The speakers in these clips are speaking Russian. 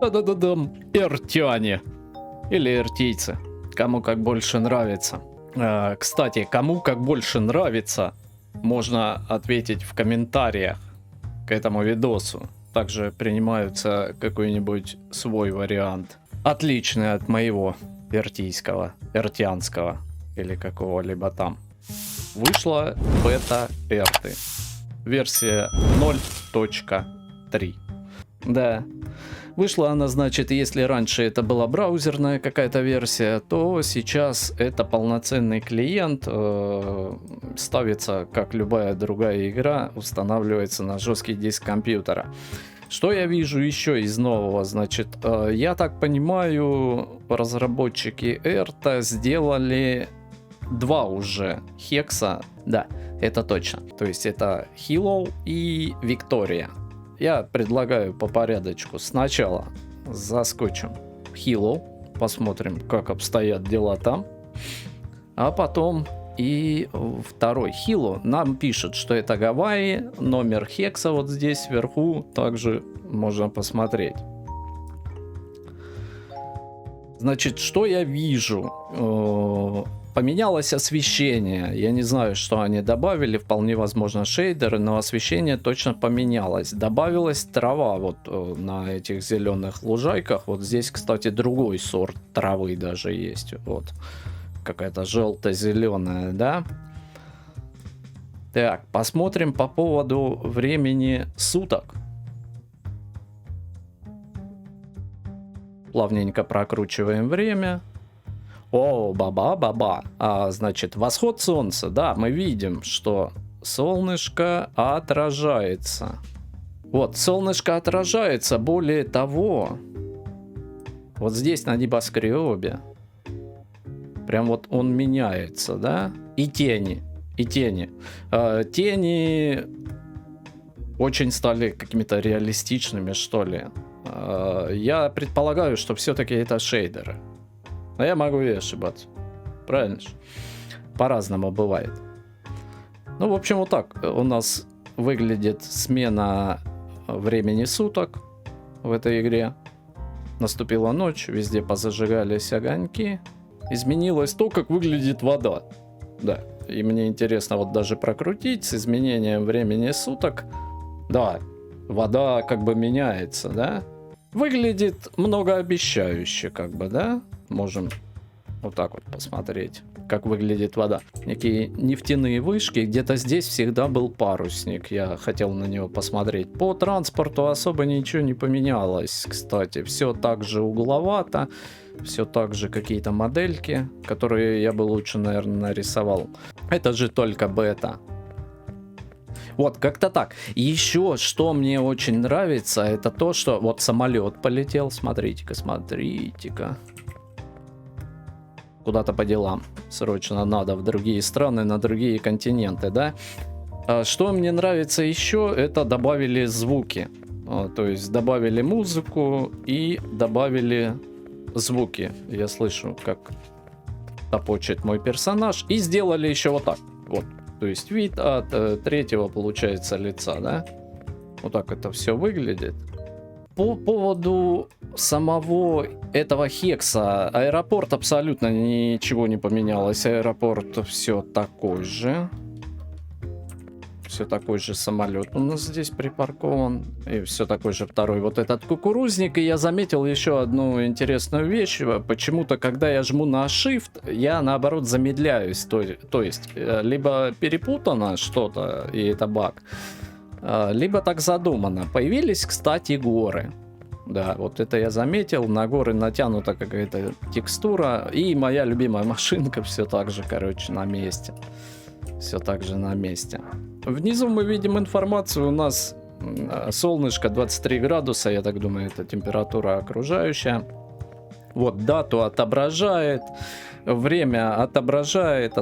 Да-да-да-дам. Эртяне. Или эртийцы. Кому как больше нравится. Кстати, кому как больше нравится, можно ответить в комментариях к этому видосу. Также принимаются какой-нибудь свой вариант, отличный от моего эртийского, эртианского или какого-либо там. Вышла бета эрты. Версия 0.3. Да. Вышла она, значит, если раньше это была браузерная какая-то версия, то сейчас это полноценный клиент, ставится, как любая другая игра, устанавливается на жесткий диск компьютера. Что я вижу еще из нового? Значит, я так понимаю, разработчики Эрта сделали 2 уже хекса, да, это точно. То есть это Hilo и Victoria. Я предлагаю по порядочку. Сначала заскочим в Hilo, посмотрим, как обстоят дела там. А потом и второй Hilo нам пишет, что это Гавайи. Номер хекса вот здесь вверху также можно посмотреть. Значит, что я вижу? Поменялось освещение. Я не знаю, что они добавили. Вполне возможно шейдеры, но освещение точно поменялось. Добавилась трава вот на этих зеленых лужайках. Вот здесь, кстати, другой сорт травы даже есть. Вот. Какая-то желто-зеленая, да? Так, посмотрим по поводу времени суток. Плавненько прокручиваем время. О, баба-баба. Значит, восход солнца. Да, мы видим, что солнышко отражается. Вот, солнышко отражается. Более того, вот здесь на небоскребе прям вот он меняется, да? И тени. И тени. Тени очень стали какими-то реалистичными, что ли. Я предполагаю, что все-таки это шейдеры. Но я могу и ошибаться. Правильно же? По-разному бывает. Ну, в общем, вот так у нас выглядит смена времени суток в этой игре. Наступила ночь, везде позажигались огоньки. Изменилось то, как выглядит вода. Да, и мне интересно вот даже прокрутить с изменением времени суток. Да, вода как бы меняется, да? Выглядит многообещающе, как бы, да? Можем вот так вот посмотреть, как выглядит вода. Некие нефтяные вышки. Где-то здесь всегда был парусник. Я хотел на него посмотреть. По транспорту особо ничего не поменялось, кстати. Все так же угловато. Все так же какие-то модельки, которые я бы лучше, наверное, нарисовал. Это же только бета. Вот, как-то так. Еще, что мне очень нравится, это то, что вот самолет полетел. Смотрите-ка, смотрите-ка. Куда-то по делам. Срочно надо в другие страны, на другие континенты, да? Что мне нравится еще, это добавили звуки. То есть добавили музыку и добавили звуки. Я слышу, как топочет мой персонаж. И сделали еще вот так. Вот. То есть вид от третьего, получается, лица, да? Вот так это все выглядит. По поводу самого этого хекса, аэропорт абсолютно ничего не поменялось. Аэропорт все такой же. Все такой же самолет у нас здесь припаркован. И все такой же второй вот этот кукурузник. И я заметил еще одну интересную вещь. Почему-то, когда я жму на Shift, я наоборот замедляюсь. То есть, либо перепутано что-то, и это баг. Либо так задумано. Появились, кстати, горы. Да, вот это я заметил. На горы натянута какая-то текстура. И моя любимая машинка все так же, короче, на месте. Все так же на месте. Внизу мы видим информацию. У нас солнышко 23 градуса. Я так думаю, это температура окружающая. Вот дату отображает. Время отображает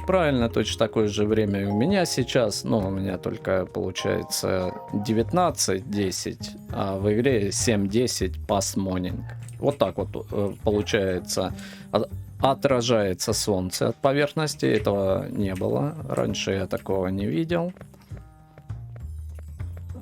правильно, точно такое же время и у меня сейчас, но у меня только получается 19:10, а в игре 7:10 past morning. Вот так вот получается, отражается солнце от поверхности, этого не было, раньше я такого не видел.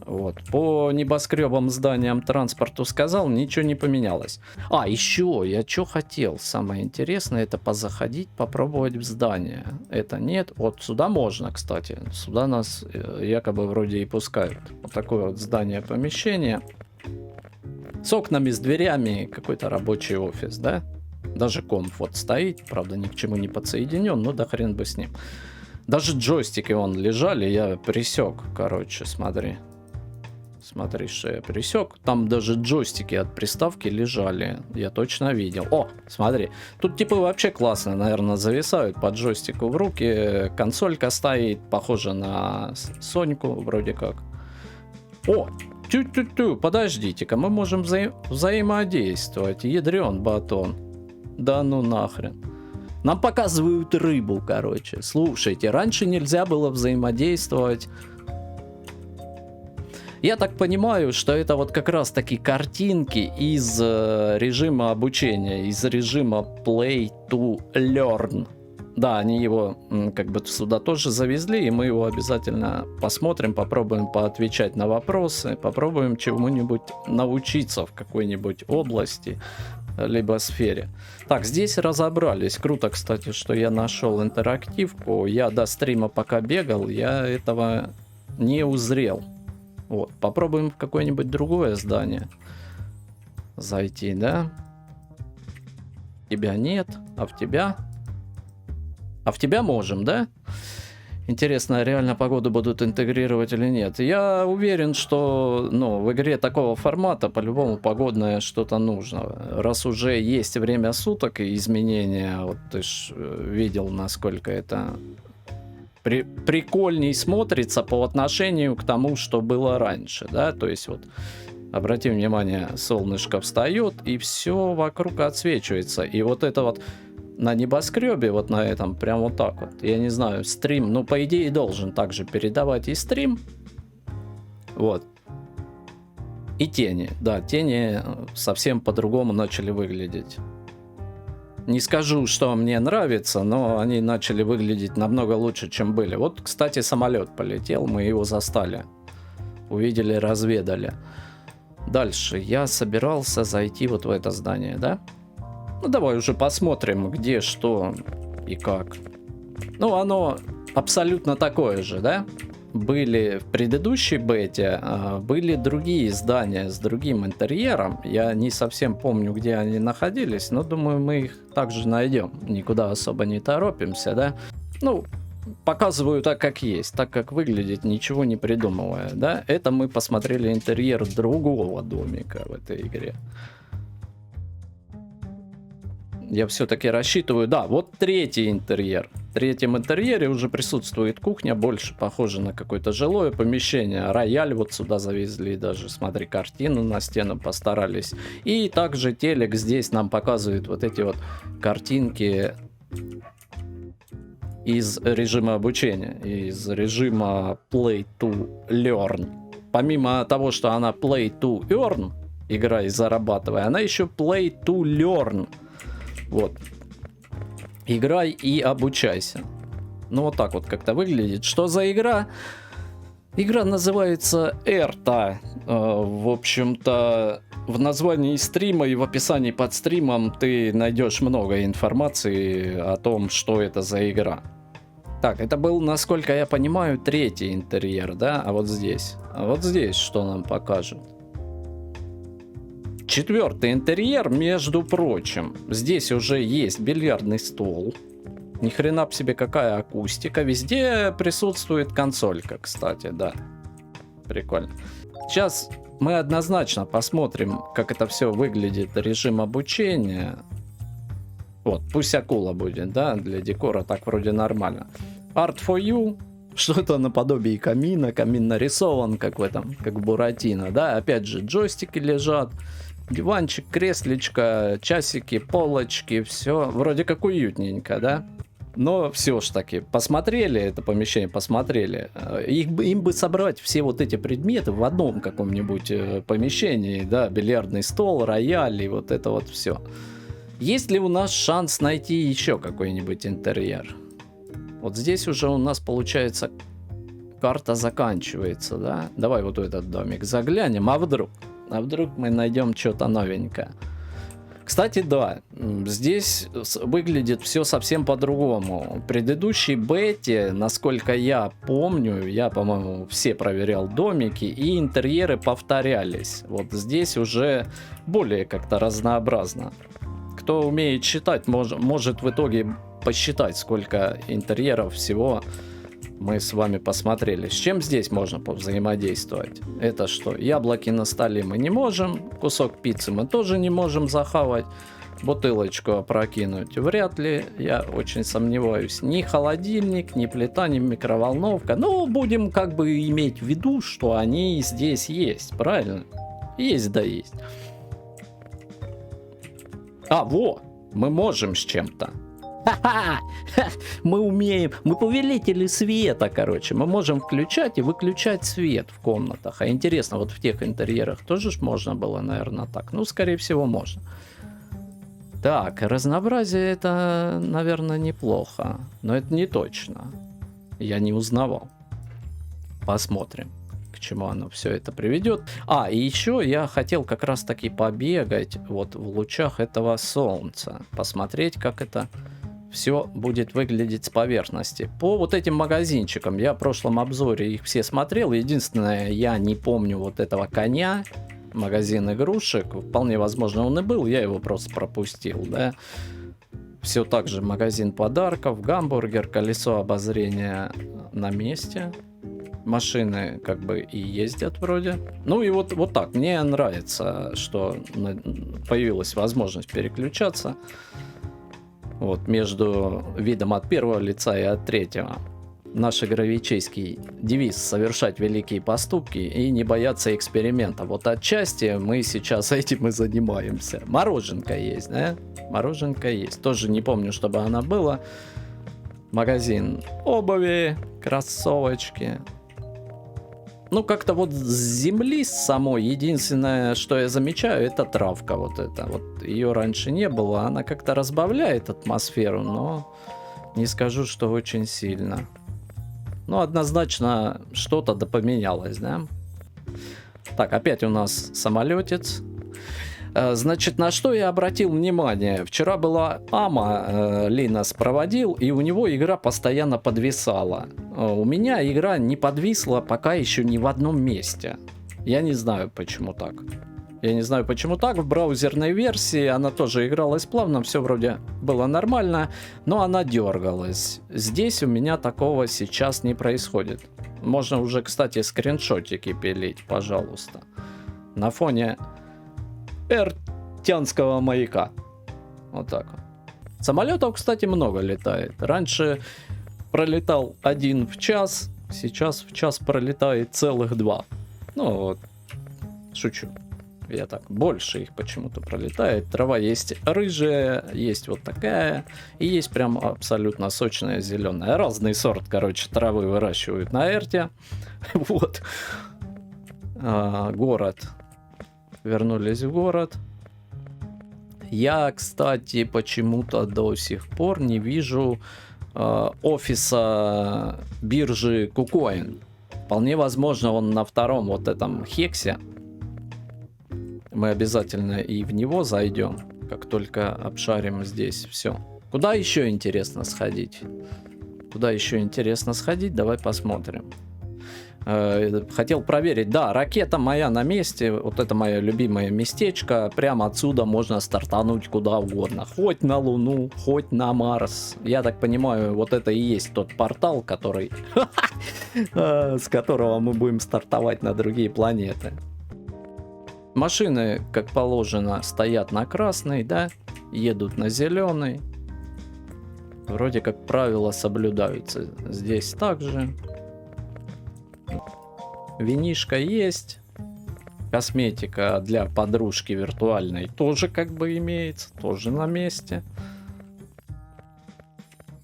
Вот. По небоскребам, зданиям, транспорту сказал, ничего не поменялось. А, еще я что хотел, самое интересное, это позаходить, попробовать в здание. Это нет. Вот сюда можно, кстати. Сюда нас якобы вроде и пускают. Вот такое вот здание, помещение. С окнами, с дверями, какой-то рабочий офис, да? Даже комп вот стоит, правда, ни к чему не подсоединен, но да хрен бы с ним. Даже джойстики вон лежали, я присек, короче, смотри. Смотри, что я присек. Там даже джойстики от приставки лежали. Я точно видел. О, смотри. Тут типа вообще классно, наверное, зависают по джойстику в руки. Консолька стоит, похожа на Соньку вроде как. О, тю-тю-тю, подождите-ка, мы можем взаимодействовать. Ядрен батон. Да ну нахрен. Нам показывают рыбу, короче. Слушайте, раньше нельзя было взаимодействовать. Я так понимаю, что это вот как раз таки картинки из режима обучения, из режима Play to Learn. Да, они его как бы сюда тоже завезли, и мы его обязательно посмотрим, попробуем поотвечать на вопросы, попробуем чему-нибудь научиться в какой-нибудь области, либо сфере. Так, здесь разобрались. Круто, кстати, что я нашел интерактивку. Я до стрима пока бегал, я этого не узрел. Вот, попробуем в какое-нибудь другое здание зайти, да? Тебя нет, а в тебя? А в тебя можем, да? Интересно, реально погоду будут интегрировать или нет? Я уверен, что в игре такого формата по-любому погодное что-то нужно. Раз уже есть время суток и изменения, вот ты ж видел, насколько это прикольней смотрится по отношению к тому, что было раньше, да, то есть вот обрати внимание, солнышко встает и все вокруг отсвечивается, и вот это вот на небоскребе, вот на этом, прям вот так вот, я не знаю, стрим, ну по идее должен также передавать и стрим, вот, и тени, да, тени совсем по-другому начали выглядеть. Не скажу, что мне нравится, но они начали выглядеть намного лучше, чем были. Вот, кстати, самолет полетел, мы его застали. Увидели, разведали. Дальше я собирался зайти вот в это здание, да? Ну, давай уже посмотрим, где, что и как. Ну, оно абсолютно такое же, да? Были в предыдущей бете, были другие здания с другим интерьером. Я не совсем помню, где они находились, но думаю, мы их также найдем. Никуда особо не торопимся, да? Ну, показываю так, как есть, так, как выглядит, ничего не придумывая, да? Это мы посмотрели интерьер другого домика в этой игре. Я все-таки рассчитываю, да, вот третий интерьер. В третьем интерьере уже присутствует кухня, больше похоже на какое-то жилое помещение. Рояль вот сюда завезли даже, смотри, картину на стену постарались. И также телек здесь нам показывает вот эти вот картинки из режима обучения, из режима Play to Learn. Помимо того, что она Play to Earn, игра и зарабатывай, она еще Play to Learn. Вот. Играй и обучайся. Ну, вот так вот как-то выглядит. Что за игра? Игра называется Эрта. В общем-то, в названии стрима и в описании под стримом ты найдешь много информации о том, что это за игра. Так, это был, насколько я понимаю, третий интерьер, да? А вот здесь. А вот здесь что нам покажут? Четвертый интерьер, между прочим. Здесь уже есть бильярдный стол. Ни хрена б себе какая акустика. Везде присутствует консолька, кстати, да. Прикольно. Сейчас мы однозначно посмотрим, как это все выглядит. Режим обучения. Вот, пусть акула будет, да, для декора так вроде нормально. Art for you. Что-то наподобие камина. Камин нарисован, как в этом, как в Буратино, да. Опять же, джойстики лежат. Диванчик, креслечко, часики, полочки, все вроде как уютненько, да? Но все ж таки, посмотрели это помещение, посмотрели. Им бы собрать все вот эти предметы в одном каком-нибудь помещении, да, бильярдный стол, рояль и вот это вот все. Есть ли у нас шанс найти еще какой-нибудь интерьер? Вот здесь уже у нас получается карта заканчивается, да? Давай вот в этот домик заглянем, а вдруг мы найдем что-то новенькое. Кстати, да, здесь выглядит все совсем по-другому. В предыдущей бете, насколько я помню, я, по-моему, все проверял домики, и интерьеры повторялись. Вот здесь уже более как-то разнообразно. Кто умеет считать, может в итоге посчитать, сколько интерьеров всего мы с вами посмотрели. С чем здесь можно взаимодействовать? Это что? Яблоки на столе мы не можем. Кусок пиццы мы тоже не можем захавать. Бутылочку опрокинуть вряд ли. Я очень сомневаюсь. Ни холодильник, ни плита, ни микроволновка. Но будем как бы иметь в виду, что они здесь есть. Правильно? Есть да есть. А, во! Мы можем с чем-то. Ха-ха! Мы умеем, мы повелители света, короче. Мы можем включать и выключать свет в комнатах. А интересно, вот в тех интерьерах тоже ж можно было, наверное, так. Ну, скорее всего, можно. Так, разнообразие это, наверное, неплохо. Но это не точно. Я не узнавал. Посмотрим, к чему оно все это приведет. А, и еще я хотел как раз таки побегать вот в лучах этого солнца. Посмотреть, как это все будет выглядеть с поверхности. По вот этим магазинчикам, я в прошлом обзоре их все смотрел. Единственное, я не помню вот этого коня. Магазин игрушек. Вполне возможно, он и был. Я его просто пропустил, да. Все так же магазин подарков, гамбургер, колесо обозрения на месте. Машины как бы и ездят вроде. Ну и вот так. Мне нравится, что появилась возможность переключаться. Вот, между видом от первого лица и от третьего. Наш игровичейский девиз — совершать великие поступки и не бояться эксперимента. Вот отчасти мы сейчас этим и занимаемся. Мороженка есть, да? Мороженка есть. Тоже не помню, чтобы она была. Магазин обуви, кроссовочки. Ну, как-то вот с земли самой единственное, что я замечаю, это травка вот эта. Вот ее раньше не было, она как-то разбавляет атмосферу, но не скажу, что очень сильно. Ну, однозначно что-то да поменялось, да? Так, опять у нас самолетец. Значит, на что я обратил внимание? Вчера была Ама, Линос проводил, и у него игра постоянно подвисала. У меня игра не подвисла пока еще ни в одном месте. Я не знаю, почему так. В браузерной версии она тоже игралась плавно, все вроде было нормально, но она дергалась. Здесь у меня такого сейчас не происходит. Можно уже, кстати, скриншотики пилить, пожалуйста. На фоне Эртянского маяка. Вот так вот. Самолетов, кстати, много летает. Раньше пролетал один в час, сейчас в час пролетает целых два. Ну вот, шучу. Я так, больше их почему-то пролетает. Трава есть рыжая, есть вот такая, и есть прям абсолютно сочная зеленая. Разный сорт, короче, травы выращивают на Эрте. Вот. Город. Вернулись в город. Я, кстати, почему-то до сих пор не вижу офиса биржи KuCoin. Вполне возможно, он на втором вот этом хексе. Мы обязательно и в него зайдем, как только обшарим здесь все. Куда еще интересно сходить? Давай посмотрим. Хотел проверить. Да, ракета моя на месте. Вот это мое любимое местечко. Прямо отсюда можно стартануть куда угодно. Хоть на Луну, хоть на Марс. Я так понимаю, вот это и есть тот портал, который с которого мы будем стартовать на другие планеты. Машины, как положено, стоят на красный, да? Едут на зеленый. Вроде как правила соблюдаются. Здесь также. Винишка есть. Косметика для подружки виртуальной тоже как бы имеется. Тоже на месте.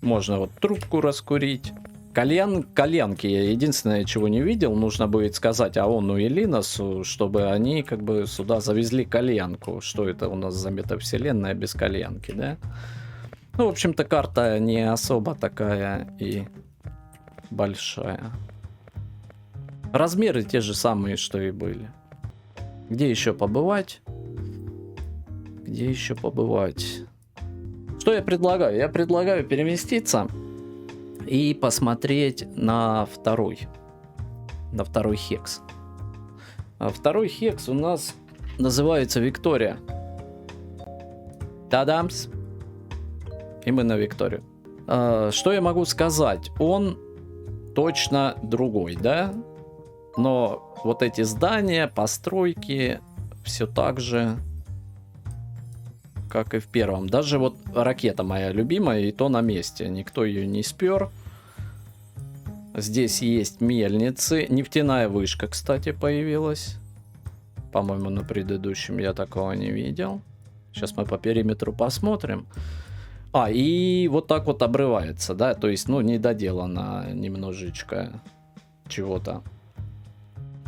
Можно вот трубку раскурить. Кальянки я единственное, чего не видел, нужно будет сказать Аону и Линосу, чтобы они как бы сюда завезли кальянку. Что это у нас за метавселенная без кальянки, да? Ну, в общем-то, карта не особо такая и большая. Размеры те же самые, что и были. Где еще побывать? Где еще побывать? Что я предлагаю? Я предлагаю переместиться и посмотреть на второй хекс. А второй хекс у нас называется Виктория. Тадамс. И мы на Викторию. Что я могу сказать? Он точно другой, да? Но вот эти здания, постройки, все так же, как и в первом. Даже вот ракета моя любимая, и то на месте. Никто ее не спер. Здесь есть мельницы. Нефтяная вышка, кстати, появилась. По-моему, на предыдущем я такого не видел. Сейчас мы по периметру посмотрим. И вот так вот обрывается, да? То есть, ну, не доделано немножечко чего-то.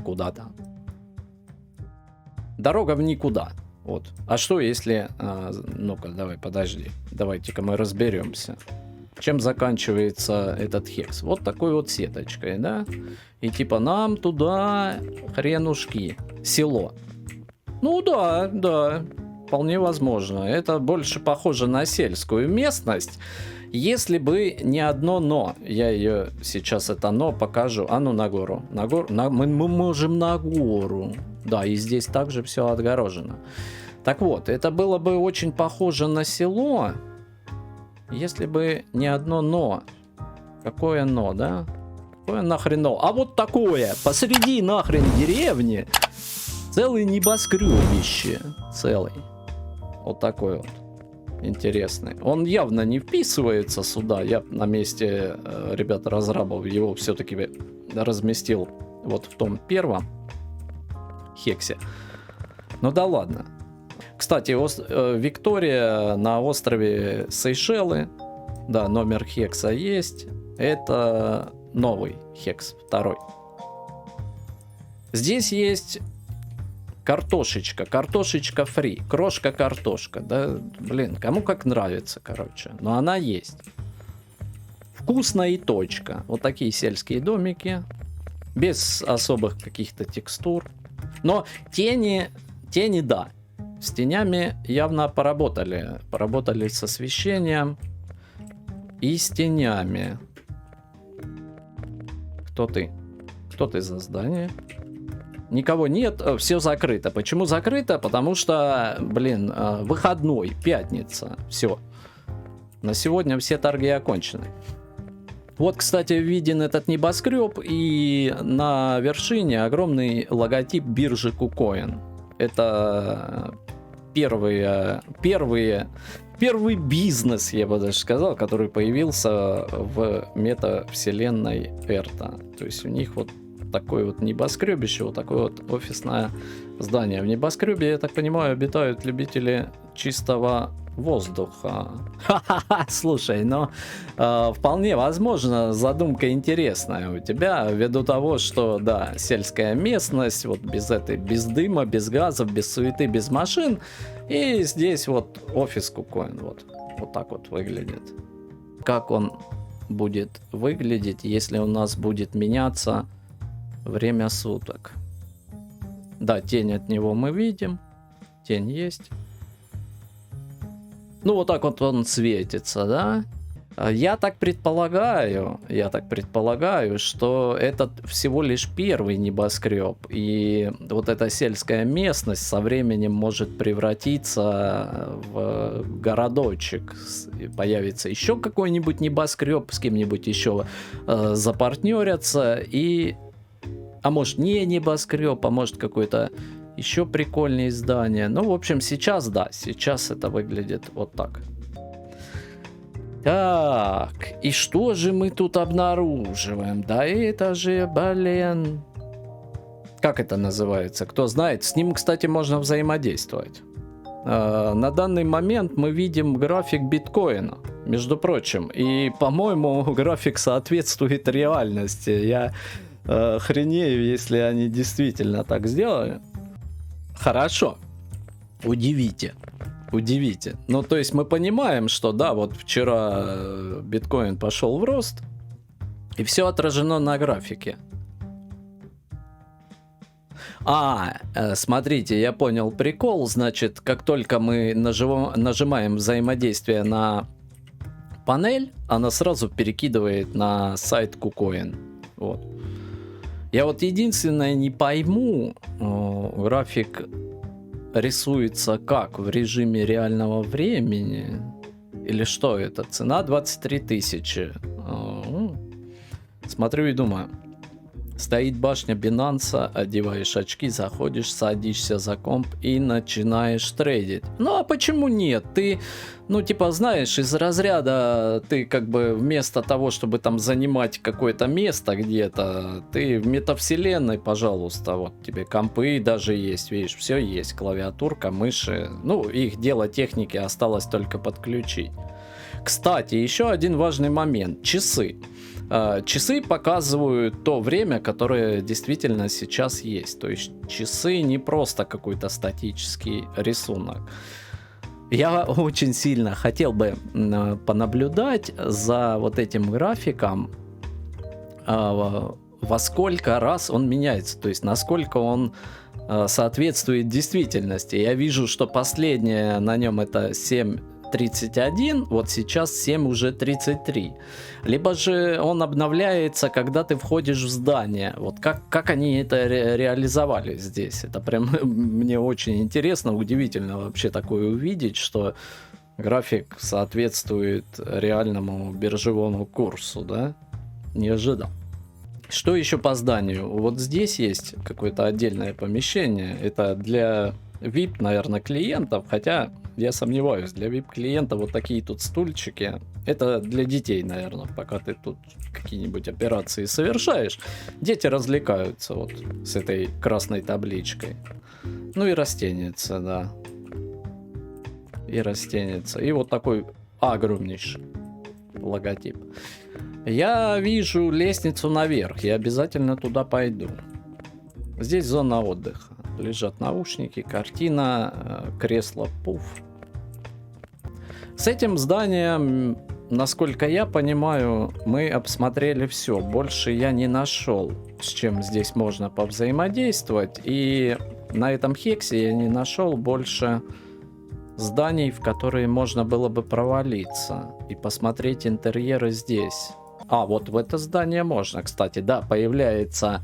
Куда-то. Дорога в никуда. Вот. А что если... ну-ка, давай, подожди. Давайте-ка мы разберемся. Чем заканчивается этот хекс? Вот такой вот сеточкой, да? И типа нам туда хренушки. Село. Ну да, да. Вполне возможно. Это больше похоже на сельскую местность. Если бы не одно но. Я ее сейчас это но покажу. А ну на гору. Мы можем на гору. Да, и здесь также все отгорожено. Так вот, это было бы очень похоже на село, если бы не одно но. Какое но, да? Какое нахрен но? А вот такое, посреди нахрен деревни, целый небоскребище. Целый. Вот такой вот. Интересный. Он явно не вписывается сюда. Я на месте ребят-разрабов его все-таки разместил вот в том первом хексе. Ну да ладно. Кстати, Виктория на острове Сейшелы. Да, номер хекса есть. Это новый хекс, второй. Здесь есть картошечка. Картошечка фри. Крошка-картошка. Да, блин, кому как нравится, короче. Но она есть. Вкусно и точка. Вот такие сельские домики. Без особых каких-то текстур. Но тени, да. С тенями явно поработали. Поработали с освещением и с тенями. Кто ты? Кто ты за здание? Никого нет, все закрыто. Почему закрыто? Потому что, блин, выходной, пятница. Все. На сегодня все торги окончены. Вот, кстати, виден этот небоскреб, и на вершине огромный логотип биржи KuCoin. Это первый бизнес, я бы даже сказал, который появился в метавселенной Эрта. То есть у них вот такое вот небоскребище, вот такое вот офисное здание. В небоскребе, я так понимаю, обитают любители чистого воздуха. Ха-ха-ха, слушай, но вполне возможно, задумка интересная у тебя, ввиду того, что, да, сельская местность, вот без дыма, без газов, без суеты, без машин, и здесь вот офис KuCoin, вот так вот выглядит. Как он будет выглядеть, если у нас будет меняться время суток? Да, тень от него мы видим, тень есть. Ну, вот так вот он светится, да? Я так предполагаю, что это всего лишь первый небоскреб. И вот эта сельская местность со временем может превратиться в городочек. Появится еще какой-нибудь небоскреб, с кем-нибудь еще запартнерятся. А может не небоскреб, а может какой-то еще прикольные здания. Ну, в общем, сейчас, да, сейчас это выглядит вот так. Так, и что же мы тут обнаруживаем? Да это же, блин... Как это называется? Кто знает? С ним, кстати, можно взаимодействовать. На данный момент мы видим график биткоина, между прочим. И, по-моему, график соответствует реальности. Я охренею, если они действительно так сделали. Хорошо. Удивите. Ну, то есть мы понимаем, что да, вот вчера биткоин пошел в рост, и все отражено на графике. Смотрите, я понял прикол. Значит, как только мы нажимаем взаимодействие на панель, она сразу перекидывает на сайт KuCoin. Вот. Я вот единственное не пойму, график рисуется как? В режиме реального времени? Или что это? Цена 23 тысячи. Смотрю и думаю. Стоит башня Binance, одеваешь очки, заходишь, садишься за комп и начинаешь трейдить. Ну а почему нет? Ты, ну типа знаешь, из разряда ты как бы вместо того, чтобы там занимать какое-то место где-то, ты в метавселенной, пожалуйста, вот тебе компы даже есть, видишь, все есть, клавиатурка, мыши. Ну их дело техники осталось только подключить. Кстати, еще один важный момент. Часы. Часы показывают то время, которое действительно сейчас есть. То есть часы не просто какой-то статический рисунок. Я очень сильно хотел бы понаблюдать за вот этим графиком, во сколько раз он меняется. То есть насколько он соответствует действительности. Я вижу, что последнее на нем это 7:31, вот сейчас 7 уже 33. Либо же он обновляется, когда ты входишь в здание. Вот как они это реализовали здесь. Это прям мне очень интересно, удивительно вообще такое увидеть, что график соответствует реальному биржевому курсу, да? Не ожидал. Что еще по зданию? Вот здесь есть какое-то отдельное помещение. Это для VIP, наверное, клиентов, хотя я сомневаюсь, для VIP-клиента вот такие тут стульчики. Это для детей, наверное, пока ты тут какие-нибудь операции совершаешь. Дети развлекаются вот с этой красной табличкой. Ну и растеница, да. И растеница. И вот такой огромнейший логотип. Я вижу лестницу наверх. Я обязательно туда пойду. Здесь зона отдыха. Лежат наушники, картина, кресло, пуф. С этим зданием, насколько я понимаю, мы обсмотрели все. Больше я не нашел, с чем здесь можно повзаимодействовать. И на этом хексе я не нашел больше зданий, в которые можно было бы провалиться и посмотреть интерьеры здесь. Вот в это здание можно, кстати, да, появляется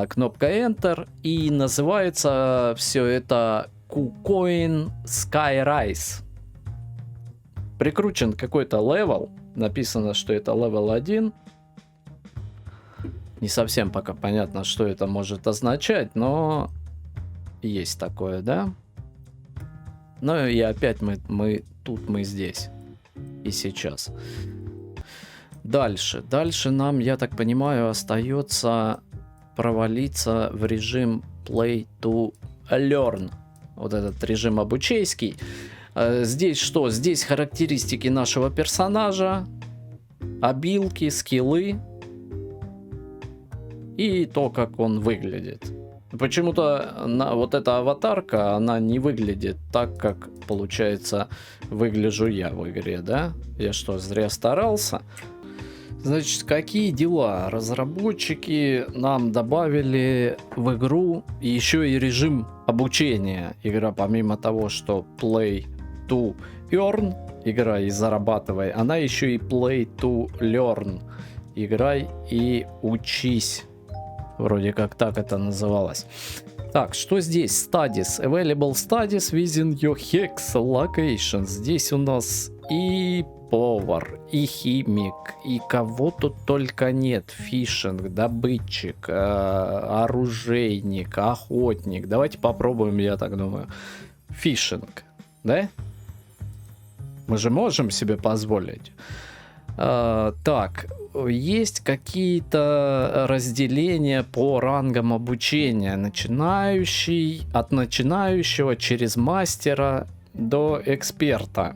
кнопка Enter, и называется все это KuCoin Skyrise. Прикручен какой-то левел, написано, что это левел 1. Не совсем пока понятно, что это может означать, но есть такое, да? Ну и опять мы здесь и сейчас. Дальше нам, я так понимаю, остается провалиться в режим Play to Learn. Вот этот режим обучейский. Здесь что? Здесь характеристики нашего персонажа, обилки, скиллы и то, как он выглядит. Почему-то вот эта аватарка, она не выглядит так, как, получается, выгляжу я в игре, да? Я что, зря старался? Значит, какие дела? Разработчики нам добавили в игру еще и режим обучения. Игра, помимо того, что Play to Earn, играй и зарабатывай, она еще и Play to Learn. Играй и учись. Вроде как так это называлось. Так, что здесь? Studies. Available studies within your hex location. Здесь у нас и повар, и химик, и кого тут только нет. Фишинг, добытчик, оружейник, охотник. Давайте попробуем, я так думаю. Фишинг, да? Мы же можем себе позволить. Так, есть какие-то разделения по рангам обучения. Начинающий, от начинающего через мастера до эксперта.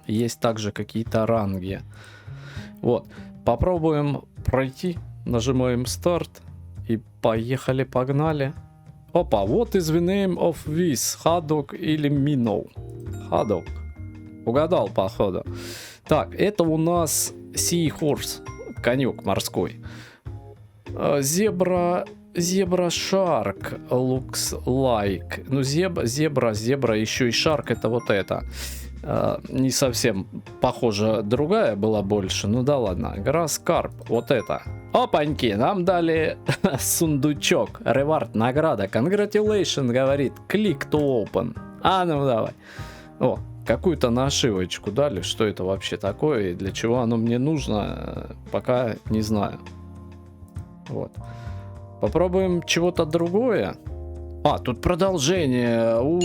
Есть также какие-то ранги. Вот. Попробуем пройти. Нажимаем старт. И поехали, погнали. Опа, what is the name of this? Haddock или Minnow? Haddock. Угадал, походу. Так, это у нас Sea Horse. Конек морской. Зебра шарк looks like. Ну, зебра, еще и шарк это вот это. Не совсем похоже, другая была больше. Ну да ладно. Грасскарп, вот это. Опаньки, нам дали сундучок. Ревард, награда. Congratulations, говорит. Click to open. А ну давай. О, какую-то нашивочку дали. Что это вообще такое и для чего оно мне нужно, пока не знаю. Вот. Попробуем чего-то другое. А, тут продолжение. Вот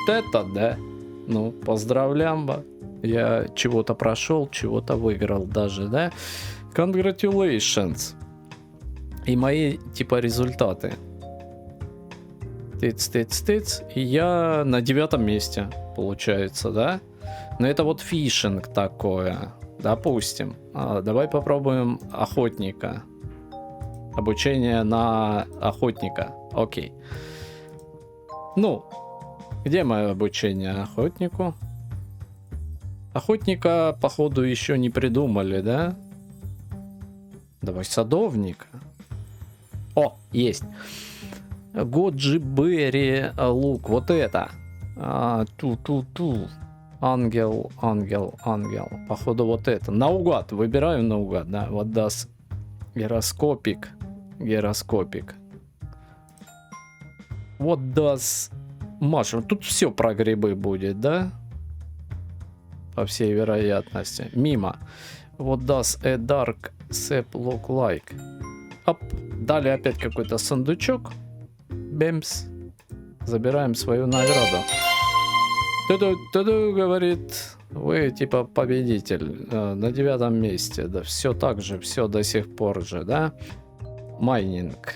это, да? Ну, поздравляем. Я чего-то прошел, чего-то выиграл даже, да? Congratulations. И мои, типа, результаты. Тыц. И я на 9 месте, получается, да? Но это вот фишинг такое. Допустим. Давай попробуем охотника. Обучение на охотника. Окей. Ну, где мое обучение охотнику? Охотника, походу, еще не придумали, да? Давай садовника. О, есть. Годжи Берри лук. Вот это. Ангел. Походу, вот это. Наугад. Выбираю наугад, да. Вот даст гироскопик. Вот даст Маша. Тут все про грибы будет, да? По всей вероятности. Мимо. Вот даст a dark sap look like. Оп. Дали опять какой-то сундучок. Бэмс. Забираем свою награду. Туду, говорит, вы типа победитель на 9 месте. Да, все так же, все до сих пор же, да? Майнинг.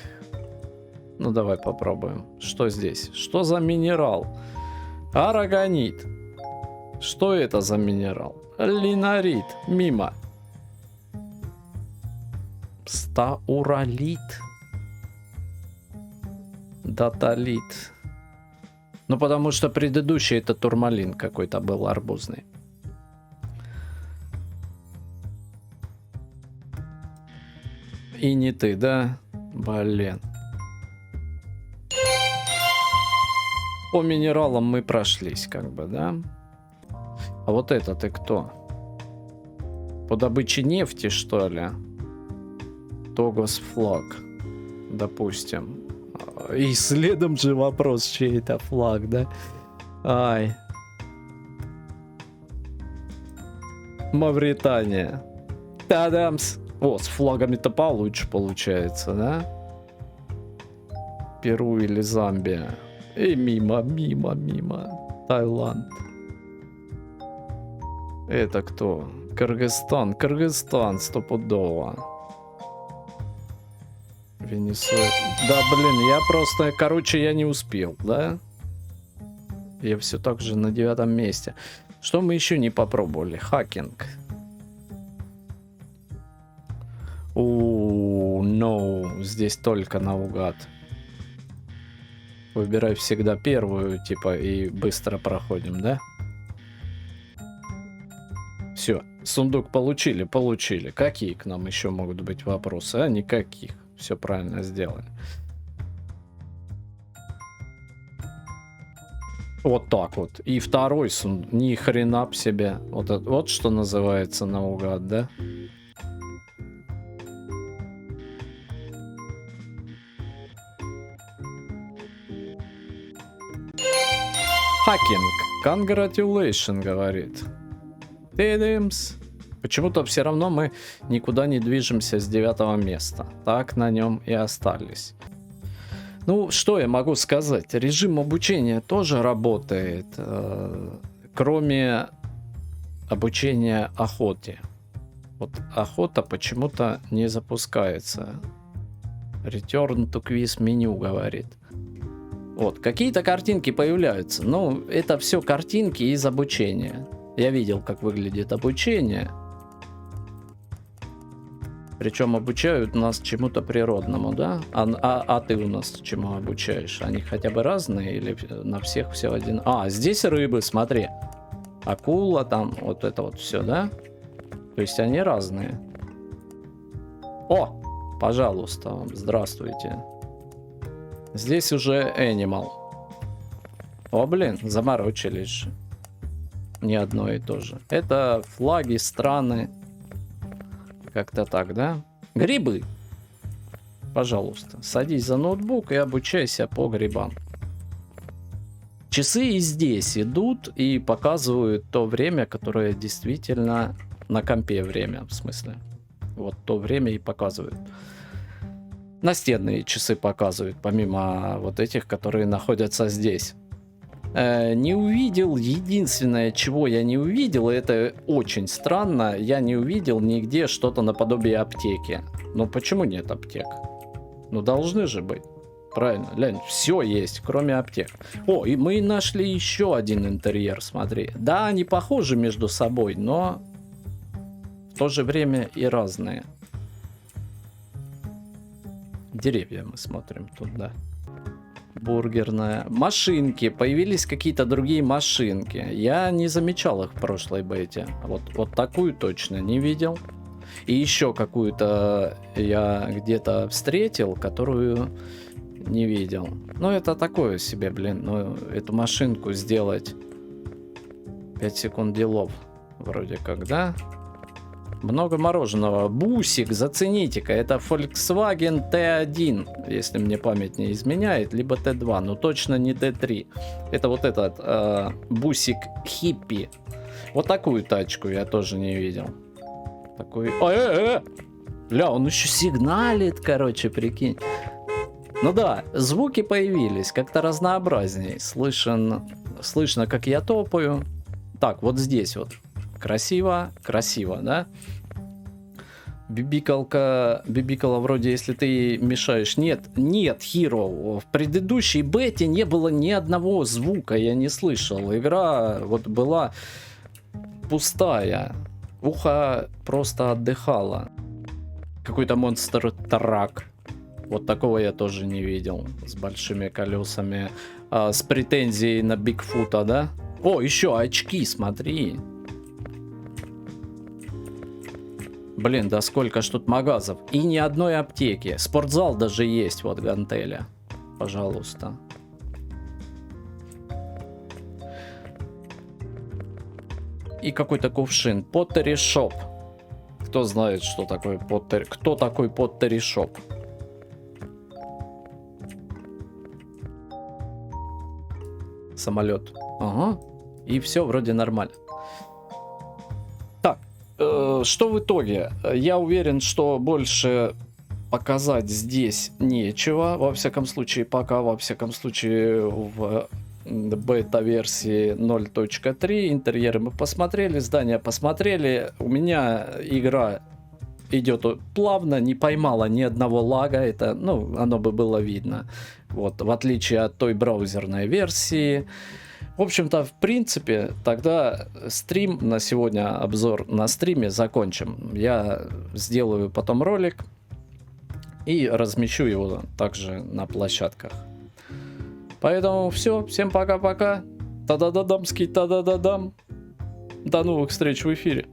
Ну давай попробуем. Что здесь? Что за минерал? Арагонит. Что это за минерал? Линарит. Мимо. Стауралит. Даталит. Ну, потому что предыдущий это турмалин какой-то был арбузный. И не ты, да? Блин. По минералам мы прошлись, как бы, да? А вот это ты кто? По добыче нефти, что ли? Тогос флаг. Допустим. И следом же вопрос, чей это флаг, да? Ай. Мавритания. Тадамс. О, с флагами-то получше получается, да? Перу или Замбия. И мимо. Таиланд. Это кто? Кыргызстан стопудово. Венесуэла. Да, блин, я просто... Короче, я не успел, да? Я все так же на 9 месте. Что мы еще не попробовали? Хакинг. No. Здесь только наугад. Выбирай всегда первую, типа, и быстро проходим, да? Все, сундук получили. Какие к нам еще могут быть вопросы? А никаких. Все правильно сделали. Вот так вот. И второй сундук. Ни хрена б себе. Вот что называется наугад, да? Хакинг. Congratulations, говорит. Тидымс. Почему-то все равно мы никуда не движемся с 9 места. Так на нем и остались. Ну, что я могу сказать? Режим обучения тоже работает. Кроме обучения охоте. Вот охота почему-то не запускается. Return to quiz меню говорит. Вот, какие-то картинки появляются. Ну, это все картинки из обучения. Я видел, как выглядит обучение. Причем обучают нас чему-то природному, да? А ты у нас чему обучаешь? Они хотя бы разные или на всех все один? А, здесь рыбы, смотри. Акула там, вот это вот все, да? То есть они разные. О, Пожалуйста, здравствуйте. Здесь уже Animal. О, блин, заморочились же. Не одно и то же. Это флаги, страны. Как-то так, да? Грибы. Пожалуйста, садись за ноутбук и обучайся по грибам. Часы и здесь идут и показывают то время, которое действительно на компе время, в смысле. Вот то время и показывают. Настенные часы показывают, помимо вот этих, которые находятся здесь. Не увидел, единственное, чего я не увидел, это очень странно, я не увидел нигде что-то наподобие аптеки. Ну почему нет аптек? Ну должны же быть. Правильно, глянь, все есть, кроме аптек. О, и мы нашли еще один интерьер, смотри. Да, они похожи между собой, но в то же время и разные. Деревья мы смотрим тут, да. Бургерная. Машинки. Появились какие-то другие машинки. Я не замечал их в прошлой бете. Вот такую точно не видел. И еще какую-то я где-то встретил, которую не видел. Ну, это такое себе, блин. Ну, эту машинку сделать 5 секунд делов. Вроде как, да? Много мороженого. Бусик, зацените-ка. Это Volkswagen T1, если мне память не изменяет. Либо T2, но точно не T3. Это вот этот бусик хиппи. Вот такую тачку я тоже не видел. Такой... Бля, он еще сигналит, короче, прикинь. Ну да, звуки появились, как-то разнообразней. Слышно, как я топаю. Так, вот здесь вот. Красиво, красиво, да? Бибикала вроде, если ты мешаешь. Нет, Hero. В предыдущей бете не было ни одного звука, я не слышал. Игра вот была пустая. Ухо просто отдыхало. Какой-то монстр-трак. Вот такого я тоже не видел. С большими колесами. С претензией на Бигфута, да? О, еще очки, смотри. Блин, да сколько ж тут магазов. И ни одной аптеки. Спортзал даже есть, вот гантеля. Пожалуйста. И какой-то кувшин. Поттери Шоп. Кто знает, что такое Поттери... Кто такой Поттери Шоп? Самолет. Ага. И все вроде нормально. Так. Что в итоге? Я уверен, что больше показать здесь нечего. Во всяком случае, пока, во всяком случае, в бета-версии 0.3. Интерьеры мы посмотрели, здания посмотрели. У меня игра идет плавно, не поймала ни одного лага. Это, ну, оно бы было видно. Вот, в отличие от той браузерной версии. В общем-то, в принципе, тогда стрим на сегодня, обзор на стриме закончим. Я сделаю потом ролик и размещу его также на площадках. Поэтому все, всем пока-пока. Та-да-да-дамский, та-да-да-дам. До новых встреч в эфире.